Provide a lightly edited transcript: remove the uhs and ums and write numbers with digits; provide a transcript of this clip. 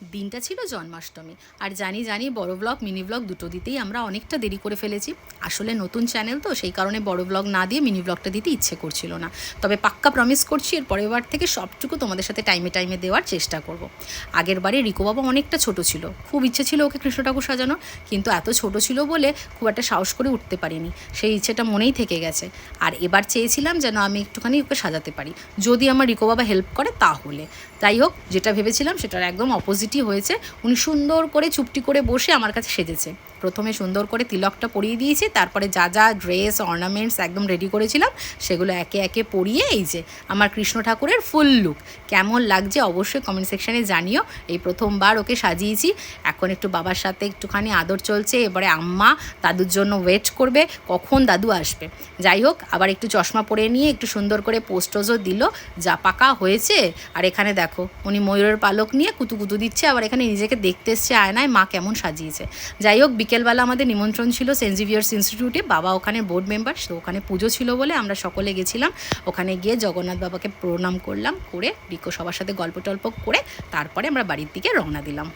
দিনটা ছিল জন্মাষ্টমী। আর জানি বড় ব্লগ মিনি ব্লগ দুটো দিতেই আমরা অনেকটা দেরি করে ফেলেছি। আসলে নতুন চ্যানেল তো, সেই কারণে বড় ব্লগ না দিয়ে মিনি ব্লগটা দিতে ইচ্ছে করছিল না। তবে পাক্কা প্রমিস করছি এর পরের বার থেকে সবটুকু তোমাদের সাথে টাইমে দেওয়ার চেষ্টা করব। আগের বারে রিকো বাবা অনেকটা ছোট ছিল, খুব ইচ্ছে ছিল ওকে কৃষ্ণ ঠাকুর সাজানো, কিন্তু এত ছোট ছিল বলে খুব একটা সাহস করে উঠতে পারিনি। সেই ইচ্ছেটা মনেই থেকে গেছে। আর এবার চেয়েছিলাম যেন আমি একটুখানি ওকে সাজাতে পারি, যদি আমার রিকো বাবা হেল্প করে তাহলে। যাই হোক, যেটা ভেবেছিলাম সেটার একদম অপোজিটই হয়েছে। উনি সুন্দর করে চুপটি করে বসে আমার কাছে সেজেছে। প্রথমে সুন্দর করে তিলকটা পরিয়ে দিয়েছি, তারপরে যা যা ড্রেস অর্নামেন্টস একদম রেডি করেছিলাম সেগুলো একে একে পরিয়ে এই যে আমার কৃষ্ণ ঠাকুরের ফুল লুক। কেমন লাগছে অবশ্যই কমেন্ট সেকশানে জানিও। এই প্রথমবার ওকে সাজিয়েছি। এখন একটু বাবার সাথে একটুখানি আদর চলছে, এবারে আম্মা দাদুর জন্য ওয়েট করবে কখন দাদু আসবে। যাই হোক, আবার একটু চশমা পরে নিয়ে একটু সুন্দর করে পোস্টোজও দিল, যা পাকা হয়েছে। আর এখানে দেখো উনি ময়ূরের পালক নিয়ে কুতু দিচ্ছে, আবার এখানে নিজেকে দেখতে এসছে আয়নায় মা কেমন সাজিয়েছে। যাই হোক, বিকেলবেলা আমাদের নিমন্ত্রণ ছিল সেন্ট জেভিয়ার্স ইনস্টিটিউটে। বাবা ওখানে বোর্ড মেম্বার, তো ওখানে পুজো ছিল বলে আমরা সকলে গেছিলাম। ওখানে গিয়ে জগন্নাথ বাবাকে প্রণাম করলাম, করে রিকো সবার সাথে গল্প টল্প করে তারপরে আমরা বাড়ির দিকে রওনা দিলাম।